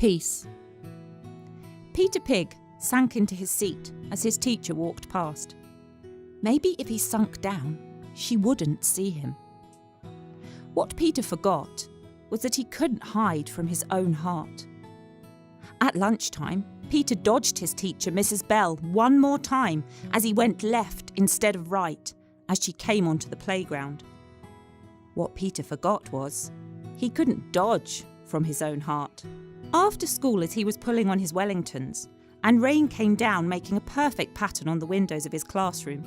Peace. Peter Pig sank into his seat as his teacher walked past. Maybe if he sunk down, she wouldn't see him. What Peter forgot was that he couldn't hide from his own heart. At lunchtime, Peter dodged his teacher, Mrs. Bell, one more time as he went left instead of right as she came onto the playground. What Peter forgot was he couldn't dodge from his own heart. After school, as he was pulling on his Wellingtons, and rain came down making a perfect pattern on the windows of his classroom,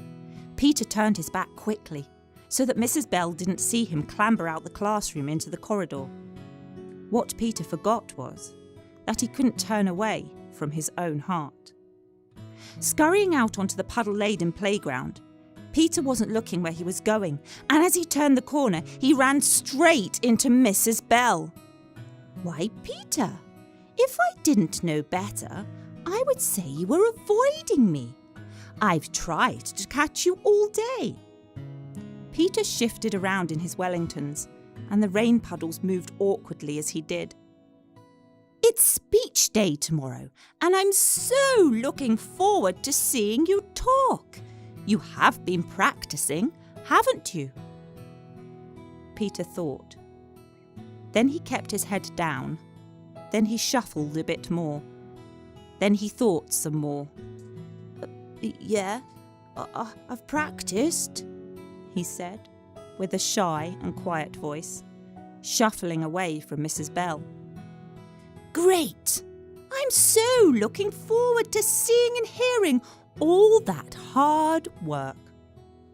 Peter turned his back quickly so that Mrs. Bell didn't see him clamber out the classroom into the corridor. What Peter forgot was that he couldn't turn away from his own heart. Scurrying out onto the puddle-laden playground, Peter wasn't looking where he was going, and as he turned the corner, he ran straight into Mrs. Bell. "Why, Peter, if I didn't know better, I would say you were avoiding me. I've tried to catch you all day." Peter shifted around in his Wellingtons, and the rain puddles moved awkwardly as he did. "It's speech day tomorrow, and I'm so looking forward to seeing you talk. You have been practicing, haven't you?" Peter thought. Then he kept his head down. Then he shuffled a bit more. Then he thought some more. "Yeah, I've practiced," he said, with a shy and quiet voice, shuffling away from Mrs. Bell. "Great! I'm so looking forward to seeing and hearing all that hard work,"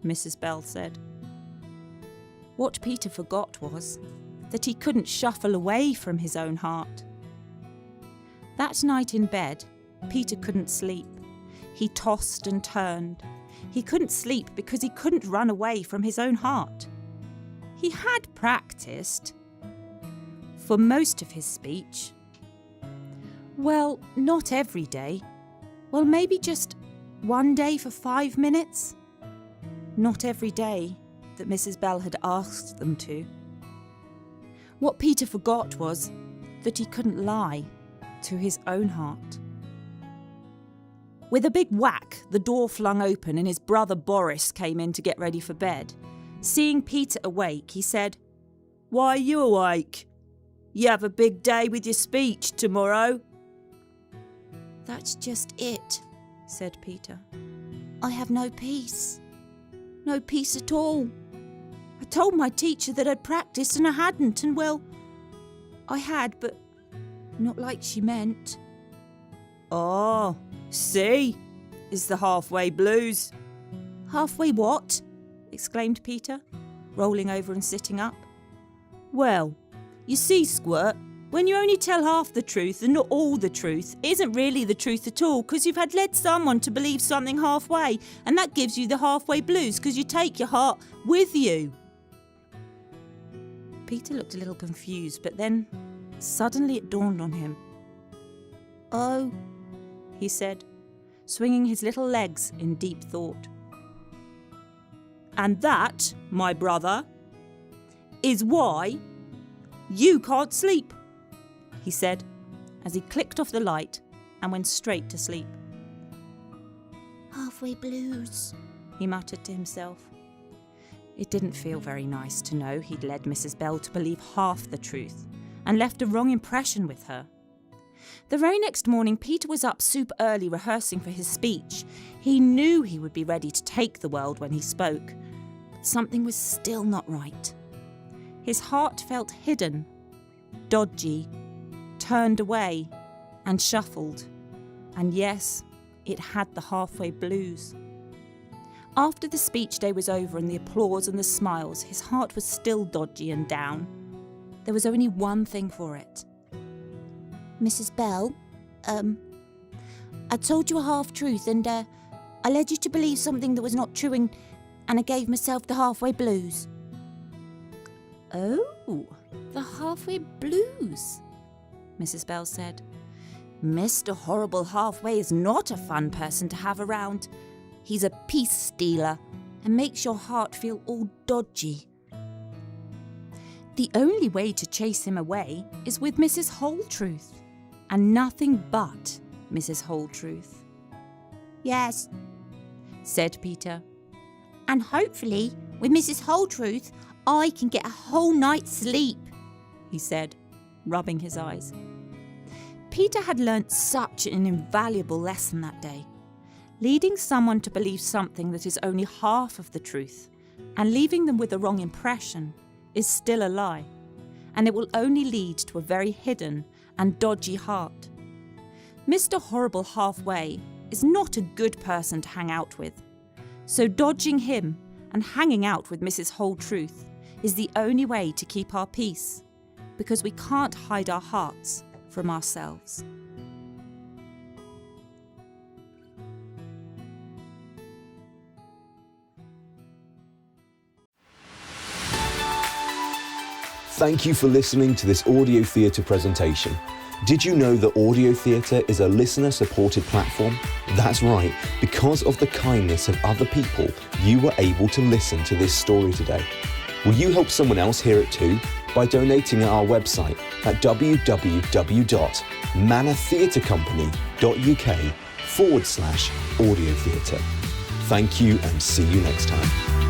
Mrs. Bell said. What Peter forgot was that he couldn't shuffle away from his own heart. That night in bed, Peter couldn't sleep. He tossed and turned. He couldn't sleep because he couldn't run away from his own heart. He had practiced for most of his speech. Well, not every day. Well, maybe just one day for 5 minutes. Not every day that Mrs. Bell had asked them to. What Peter forgot was that he couldn't lie to his own heart. With a big whack, the door flung open and his brother Boris came in to get ready for bed. Seeing Peter awake, he said, "Why are you awake? You have a big day with your speech tomorrow." "That's just it," said Peter. "I have no peace. No peace at all. I told my teacher that I'd practiced and I hadn't, and well, I had, but not like she meant." "Oh, see, it's the halfway blues." "Halfway what?" exclaimed Peter, rolling over and sitting up. "Well, you see, Squirt, when you only tell half the truth and not all the truth, it isn't really the truth at all, because you've had led someone to believe something halfway, and that gives you the halfway blues because you take your heart with you." Peter looked a little confused, but then suddenly it dawned on him. "Oh," he said, swinging his little legs in deep thought. "And that, my brother, is why you can't sleep," he said, as he clicked off the light and went straight to sleep. "Halfway blues," he muttered to himself. It didn't feel very nice to know he'd led Mrs. Bell to believe half the truth and left a wrong impression with her. The very next morning, Peter was up super early rehearsing for his speech. He knew he would be ready to take the world when he spoke, but something was still not right. His heart felt hidden, dodgy, turned away, and shuffled. And yes, it had the halfway blues. After the speech day was over and the applause and the smiles, his heart was still dodgy and down. There was only one thing for it. "Mrs. Bell, I told you a half-truth and I led you to believe something that was not true and I gave myself the halfway blues." "Oh, the halfway blues," Mrs. Bell said. "Mr. Horrible Halfway is not a fun person to have around. He's a peace stealer and makes your heart feel all dodgy. The only way to chase him away is with Mrs. Whole Truth. and nothing but Mrs. Holdtruth. Yes, said Peter. and hopefully with Mrs. Holdtruth I can get a whole night's sleep, he said, rubbing his eyes. Peter had learnt such an invaluable lesson that day. Leading someone to believe something that is only half of the truth and leaving them with the wrong impression is still a lie, and it will only lead to a very hidden and dodgy heart. Mr. Horrible Halfway is not a good person to hang out with, so dodging him and hanging out with Mrs. Holdtruth is the only way to keep our peace, because we can't hide our hearts from ourselves. Thank you for listening to this audio theatre presentation. Did you know that Audio Theatre is a listener-supported platform? That's right, because of the kindness of other people, you were able to listen to this story today. Will you help someone else hear it too? By donating at our website at www.manortheatrecompany.uk/audio theatre. Thank you and see you next time.